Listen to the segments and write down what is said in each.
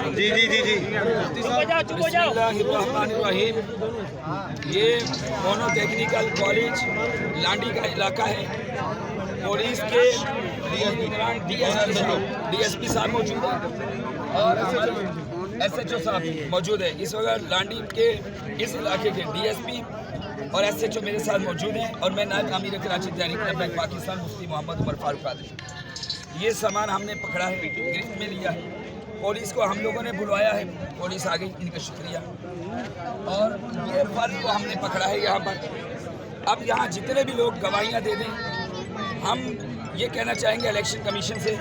جی جی جی جی बिस्मिल्लाहिर्रहमानिर्रहीम। ये mono technical college लांडी का इलाका है। पुलिस के डीएसपी साहब मौजूद हैं और एसएचओ साहब मौजूद है। इस वक्त लांडी के इस इलाके के डीएसपी और एसएचओ मेरे साथ मौजूद हैं और मैं नायब अमीर कराची तहरीक पाकिस्तान मुफ्ती मोहम्मद उमर फारूक आदिल। ये सामान हमने पकड़ा है, गिरफ्त में लिया है। पुलिस को हम लोगों ने बुलवाया है, पुलिस आ गई, इनका शुक्रिया। और ये फर्द को हमने पकड़ा है यहाँ पर। अब यहाँ जितने भी लोग गवाहियाँ दे दें, हम ये कहना चाहेंगे इलेक्शन कमीशन से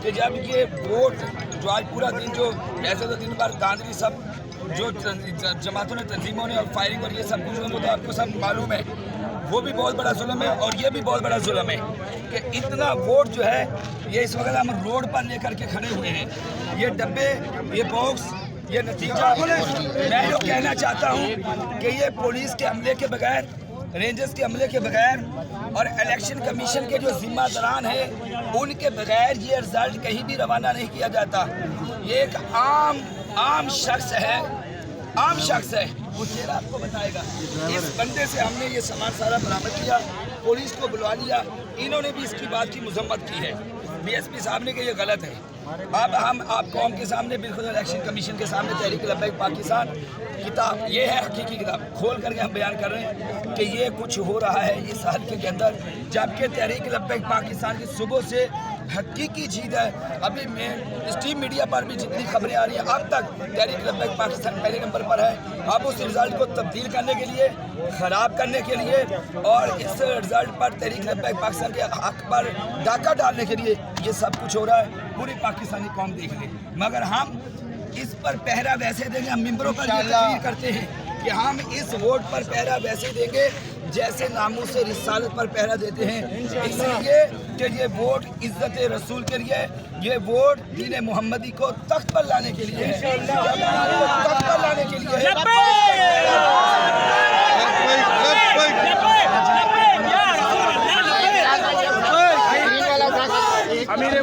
कि जब ये वोट जो आज पूरा दिन जो ऐसे तो दिन भर धांधली सब जो जमातों ने तंजीमों ने और फायरिंग और ये सब कुछ वो तो आपको सब मालूम है, वो भी बहुत बड़ा जुल्म है और ये भी बहुत बड़ा जुल्म है कि इतना वोट जो है ये इस वक्त हम रोड पर लेकर के खड़े हुए हैं। ये डब्बे, ये बॉक्स, ये नतीजा मैं जो कहना चाहता हूँ कि ये पुलिस के हमले के बगैर, रेंजर्स के हमले के बगैर और इलेक्शन कमीशन के जो जिम्मेदारान हैं उनके बगैर ये रिजल्ट कहीं भी रवाना नहीं किया जाता। ये एक आम शख्स है, वो चेहरा आपको बताएगा। इस बंदे से हमने ये सामान सारा बरामद किया, पुलिस को बुलवा लिया, इन्होंने भी इसकी बात की मजम्मत की है। डीएसपी साहब ने कि ये गलत है। अब हम आप कौम के सामने बिल्कुल इलेक्शन कमीशन के सामने तहरीक लब्बैक पाकिस्तान किताब, ये है हकीकी किताब, खोल करके हम बयान कर रहे हैं कि ये कुछ हो रहा है इस हल्के के अंदर, जबकि तहरीक लब्बैक पाकिस्तान की सुबह से हकीकी जीत है। अभी मैं स्ट्रीम मीडिया पर भी जितनी खबरें आ रही हैं, अब तक तहरीक लब्बैक पाकिस्तान पहले नंबर पर है। अब उस रिजल्ट को तब्दील करने के लिए, ख़राब करने के लिए और इस रिजल्ट पर तहरीक लब्बैक पाकिस्तान के हक पर डाका डालने के लिए ये सब कुछ हो रहा है। पूरी पाकिस्तानी कौम देख ले, मगर हम इस पर पहरा वैसे देंगे। हम मिंबरों पर तकरीर करते हैं कि हम इस वोट पर पहरा वैसे देंगे जैसे नामूस से रिसालत पर पहरा देते हैं। इसलिए कि ये वोट इज्जत रसूल के लिए, ये वोट दीन मोहम्मदी को तख्त पर लाने के लिए है, तख्त पर लाने के लिए है। अमीर